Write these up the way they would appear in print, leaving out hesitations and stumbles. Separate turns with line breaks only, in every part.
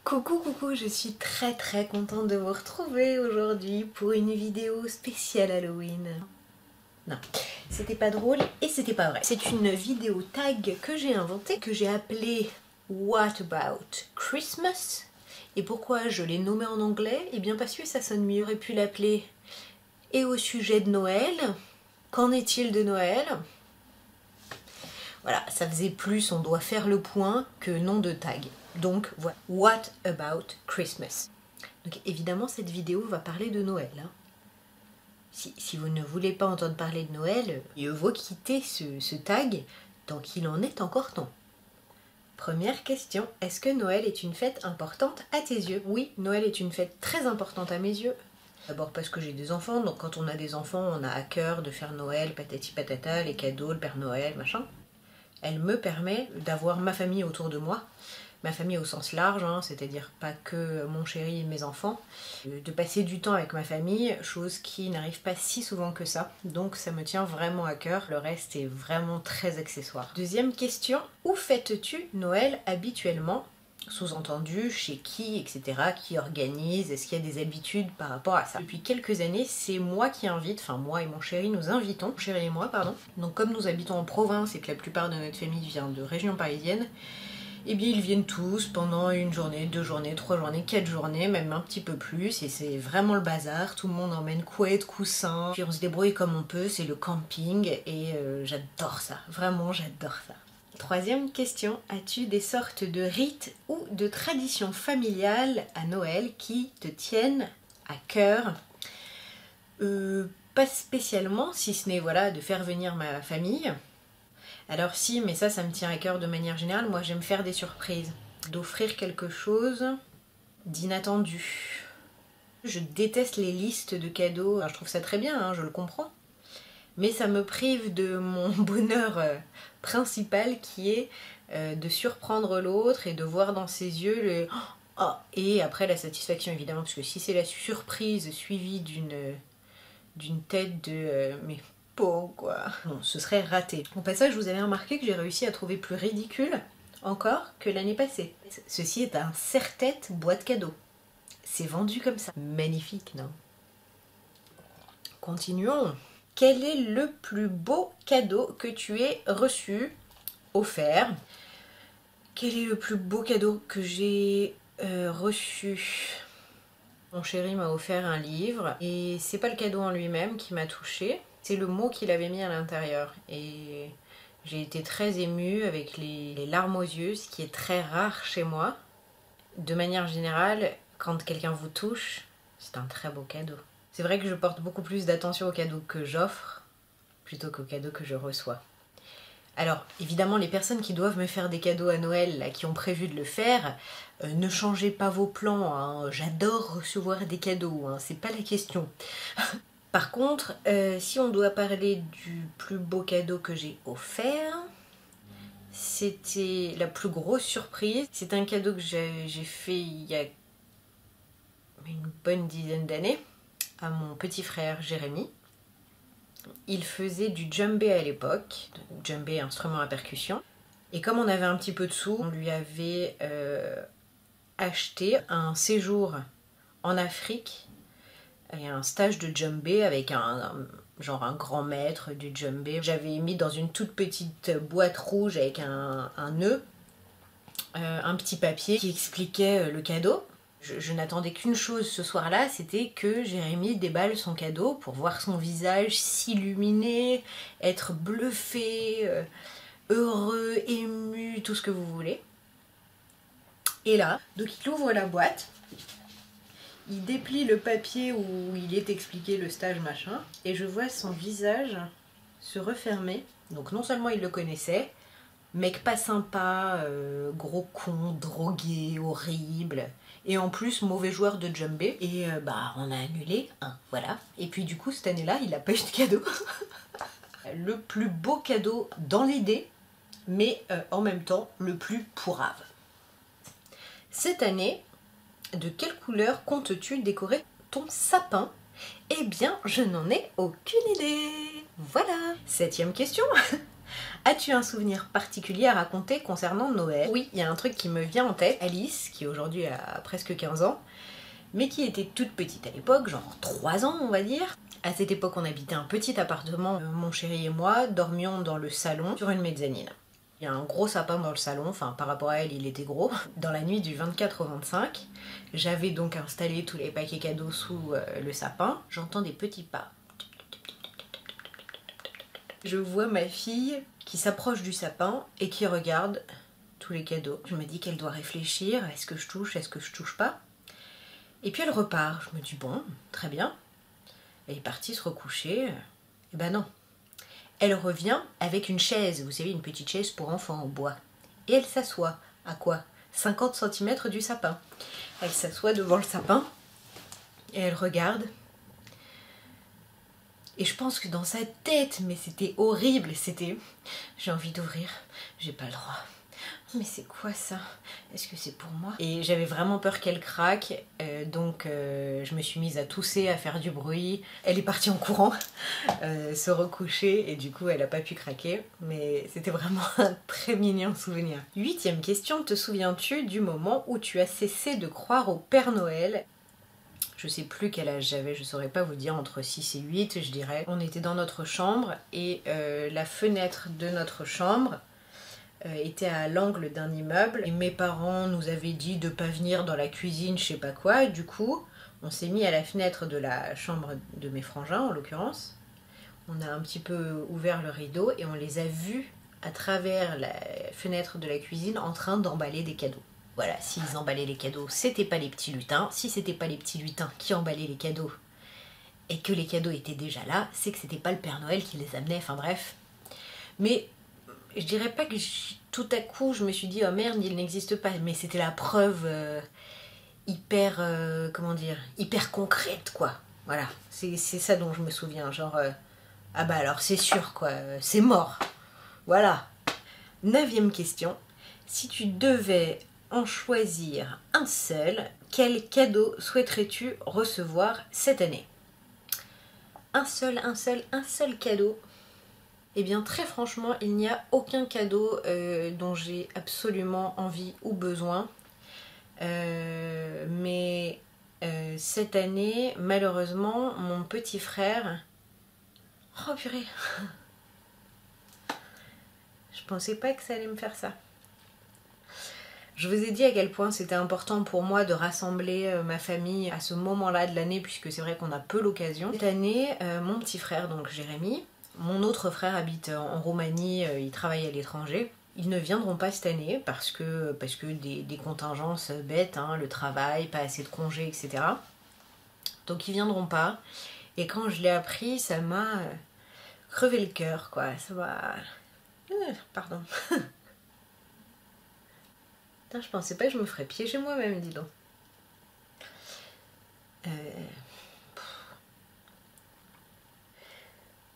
Coucou, coucou, je suis très contente de vous retrouver aujourd'hui pour une vidéo spéciale Halloween. Non, c'était pas drôle et c'était pas vrai. C'est une vidéo tag que j'ai inventée, que j'ai appelée What About Christmas? Et pourquoi je l'ai nommée en anglais? Eh bien parce que ça sonne mieux. J'aurais pu l'appeler Et au sujet de Noël, qu'en est-il de Noël? Voilà, ça faisait plus, on doit faire le point que nom de tag. Donc voilà, What About Christmas? Donc évidemment cette vidéo va parler de Noël. Hein. Si vous ne voulez pas entendre parler de Noël, mieux vaut quitter ce tag tant qu'il en est encore temps. Première question, est-ce que Noël est une fête importante à tes yeux? Oui, Noël est une fête très importante à mes yeux. D'abord parce que j'ai des enfants, donc quand on a des enfants, on a à cœur de faire Noël, patati patata, les cadeaux, le Père Noël, machin. Elle me permet d'avoir ma famille autour de moi, ma famille au sens large, hein, c'est-à-dire pas que mon chéri et mes enfants, de passer du temps avec ma famille, chose qui n'arrive pas si souvent que ça, donc ça me tient vraiment à cœur, le reste est vraiment très accessoire. Deuxième question, où fêtes-tu Noël habituellement? Sous-entendu, chez qui, etc., qui organise, est-ce qu'il y a des habitudes par rapport à ça? Depuis quelques années, c'est moi qui invite, enfin moi et mon chéri nous invitons, chéri et moi, pardon. Donc comme nous habitons en province et que la plupart de notre famille vient de région parisienne, eh bien ils viennent tous pendant une journée, 2 journées, 3 journées, 4 journées, même un petit peu plus, et c'est vraiment le bazar, tout le monde emmène couette, coussin, puis on se débrouille comme on peut, c'est le camping, et j'adore ça, vraiment j'adore ça. Troisième question, as-tu des sortes de rites ou de traditions familiales à Noël qui te tiennent à cœur? Pas spécialement, si ce n'est voilà, de faire venir ma famille. Alors si, mais ça me tient à cœur de manière générale, moi j'aime faire des surprises. D'offrir quelque chose d'inattendu. Je déteste les listes de cadeaux, alors, je trouve ça très bien, hein, je le comprends. Mais ça me prive de mon bonheur principal qui est de surprendre l'autre et de voir dans ses yeux le « oh » et après la satisfaction évidemment, parce que si c'est la surprise suivie d'une tête de mais pourquoi? Non, ce serait raté. Au passage, vous avez remarqué que j'ai réussi à trouver plus ridicule encore que l'année passée. Ceci est un serre-tête boîte cadeau. C'est vendu comme ça. Magnifique, non? Continuons. Quel est le plus beau cadeau que tu aies reçu, offert? Quel est le plus beau cadeau que j'ai reçu? Mon chéri m'a offert un livre et c'est pas le cadeau en lui-même qui m'a touchée, c'est le mot qu'il avait mis à l'intérieur. Et j'ai été très émue avec les larmes aux yeux, ce qui est très rare chez moi. De manière générale, quand quelqu'un vous touche, c'est un très beau cadeau. C'est vrai que je porte beaucoup plus d'attention aux cadeaux que j'offre plutôt qu'aux cadeaux que je reçois. Alors, évidemment, les personnes qui doivent me faire des cadeaux à Noël, là, qui ont prévu de le faire, ne changez pas vos plans, hein. J'adore recevoir des cadeaux, hein, c'est pas la question. Par contre, si on doit parler du plus beau cadeau que j'ai offert, c'était la plus grosse surprise. C'est un cadeau que j'ai fait il y a une bonne dizaine d'années à mon petit frère Jérémy. Il faisait du djembé à l'époque, djembé instrument à percussion. Et comme on avait un petit peu de sous, on lui avait acheté un séjour en Afrique et un stage de djembé avec genre un grand maître du djembé. J'avais mis dans une toute petite boîte rouge avec un nœud, un petit papier qui expliquait le cadeau. Je n'attendais qu'une chose ce soir-là, c'était que Jérémy déballe son cadeau pour voir son visage s'illuminer, être bluffé, heureux, ému, tout ce que vous voulez. Et là, donc il ouvre la boîte, il déplie le papier où il est expliqué le stage machin, et je vois son visage se refermer. Donc non seulement il le connaissait, mec pas sympa, gros con, drogué, horrible, et en plus mauvais joueur de djembé, et on a annulé un, voilà. Et puis du coup cette année-là, il n'a pas eu de cadeau. Le plus beau cadeau dans l'idée, mais en même temps le plus pourrave. Cette année, de quelle couleur comptes-tu décorer ton sapin? Eh bien, je n'en ai aucune idée. Voilà. 7e question. As-tu un souvenir particulier à raconter concernant Noël? Oui, il y a un truc qui me vient en tête. Alice, qui aujourd'hui a presque 15 ans, mais qui était toute petite à l'époque, genre 3 ans on va dire. À cette époque, on habitait un petit appartement, mon chéri et moi dormions dans le salon sur une mezzanine. Il y a un gros sapin dans le salon, enfin par rapport à elle il était gros. Dans la nuit du 24 au 25, j'avais donc installé tous les paquets cadeaux sous le sapin. J'entends des petits pas. Je vois ma fille qui s'approche du sapin et qui regarde tous les cadeaux. Je me dis qu'elle doit réfléchir, est-ce que je touche, est-ce que je touche pas? Et puis elle repart, je me dis bon, très bien. Elle est partie se recoucher, et ben non. Elle revient avec une chaise, vous savez, une petite chaise pour enfants en bois. Et elle s'assoit, à quoi? 50 cm du sapin. Elle s'assoit devant le sapin, et elle regarde. Et je pense que dans sa tête, mais c'était horrible, c'était... J'ai envie d'ouvrir, j'ai pas le droit. Mais c'est quoi ça? Est-ce que c'est pour moi? Et j'avais vraiment peur qu'elle craque, donc je me suis mise à tousser, à faire du bruit. Elle est partie en courant se recoucher et du coup elle a pas pu craquer, mais c'était vraiment un très mignon souvenir. 8e question, te souviens-tu du moment où tu as cessé de croire au Père Noël? Je sais plus quel âge j'avais, je saurais pas vous dire, entre 6 et 8 je dirais. On était dans notre chambre et la fenêtre de notre chambre était à l'angle d'un immeuble et mes parents nous avaient dit de pas venir dans la cuisine, je sais pas quoi, et du coup on s'est mis à la fenêtre de la chambre de mes frangins en l'occurrence. On a un petit peu ouvert le rideau et on les a vus à travers la fenêtre de la cuisine en train d'emballer des cadeaux. Voilà, s'ils emballaient les cadeaux, c'était pas les petits lutins. Si c'était pas les petits lutins qui emballaient les cadeaux et que les cadeaux étaient déjà là, c'est que c'était pas le Père Noël qui les amenait, enfin bref. Mais je dirais pas que tout à coup je me suis dit oh merde il n'existe pas, mais c'était la preuve hyper comment dire, hyper concrète quoi. Voilà, c'est ça dont je me souviens, genre ah bah alors c'est sûr quoi, c'est mort. Voilà. 9e question, si tu devais en choisir un seul, quel cadeau souhaiterais-tu recevoir cette année? Un seul cadeau. Eh bien très franchement, il n'y a aucun cadeau dont j'ai absolument envie ou besoin. Mais cette année, malheureusement, mon petit frère... Oh purée! Je pensais pas que ça allait me faire ça. Je vous ai dit à quel point c'était important pour moi de rassembler ma famille à ce moment-là de l'année, puisque c'est vrai qu'on a peu l'occasion. Cette année, mon petit frère, donc Jérémy, mon autre frère habite en Roumanie, il travaille à l'étranger. Ils ne viendront pas cette année parce que des contingences bêtes, hein, le travail, pas assez de congés, etc. Donc ils viendront pas. Et quand je l'ai appris, ça m'a crevé le cœur, quoi. Ça m'a... pardon. Putain, je pensais pas que je me ferais piéger moi-même, dis donc.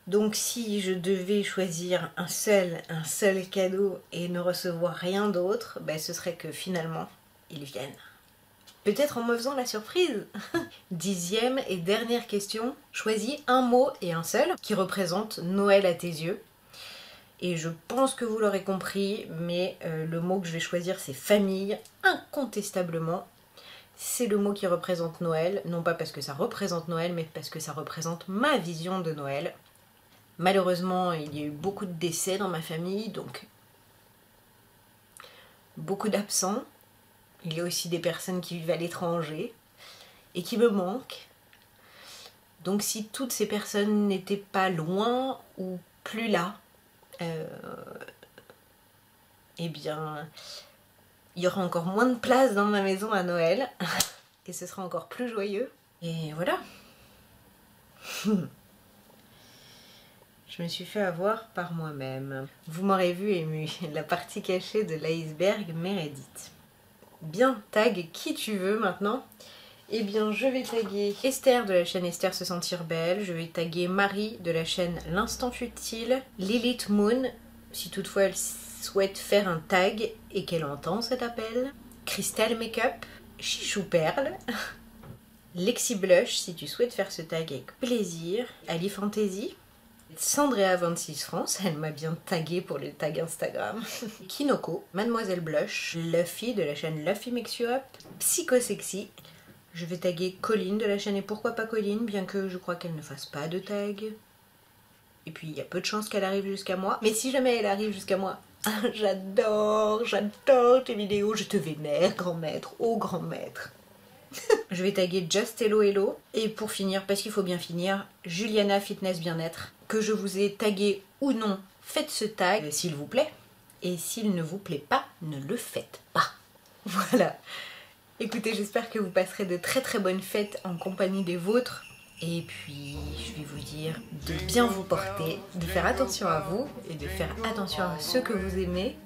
Donc si je devais choisir un seul cadeau et ne recevoir rien d'autre, ben, ce serait que finalement, ils viennent. Peut-être en me faisant la surprise. 10e et dernière question. Choisis un mot et un seul qui représente Noël à tes yeux. Et je pense que vous l'aurez compris, mais le mot que je vais choisir c'est famille, incontestablement. C'est le mot qui représente Noël, non pas parce que ça représente Noël, mais parce que ça représente ma vision de Noël. Malheureusement, il y a eu beaucoup de décès dans ma famille, donc beaucoup d'absents. Il y a aussi des personnes qui vivent à l'étranger et qui me manquent. Donc si toutes ces personnes n'étaient pas loin ou plus là, eh bien, il y aura encore moins de place dans ma maison à Noël et ce sera encore plus joyeux. Et voilà. Je me suis fait avoir par moi-même. Vous m'aurez vu ému, la partie cachée de l'iceberg Meredith. Bien, tag qui tu veux maintenant. Eh bien, je vais taguer Esther de la chaîne Esther se sentir belle. Je vais taguer Marie de la chaîne L'instant futile. Lilith Moon, si toutefois elle souhaite faire un tag et qu'elle entend cet appel. Christelle Makeup. Chichou Perle. Lexi Blush, si tu souhaites faire ce tag avec plaisir. Ali Fantasy. Sandrea26 France, elle m'a bien tagué pour les tags Instagram. Kinoko, Mademoiselle Blush, Luffy de la chaîne Luffy Makes You Up, Psychosexy. Je vais taguer Colline de la chaîne Et Pourquoi Pas Colline, bien que je crois qu'elle ne fasse pas de tag. Et puis il y a peu de chances qu'elle arrive jusqu'à moi. Mais si jamais elle arrive jusqu'à moi, j'adore tes vidéos. Je te vénère, grand maître, oh grand maître. Je vais taguer Just Hello Hello. Et pour finir, parce qu'il faut bien finir, Juliana Fitness Bien-être. Que je vous ai tagué ou non, faites ce tag s'il vous plaît. Et s'il ne vous plaît pas, ne le faites pas. Voilà. Écoutez, j'espère que vous passerez de très très bonnes fêtes en compagnie des vôtres. Et puis, je vais vous dire de bien vous porter, de faire attention à vous et de faire attention à ceux que vous aimez.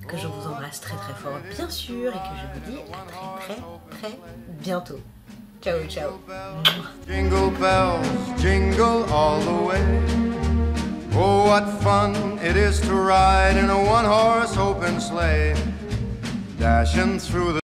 Que je vous embrasse très très fort, bien sûr, et que je vous dis à très très très bientôt. Ciao, ciao.
Jingle bells, jingle all the way. Oh, what fun it is to ride in a one-horse open sleigh, dashing through the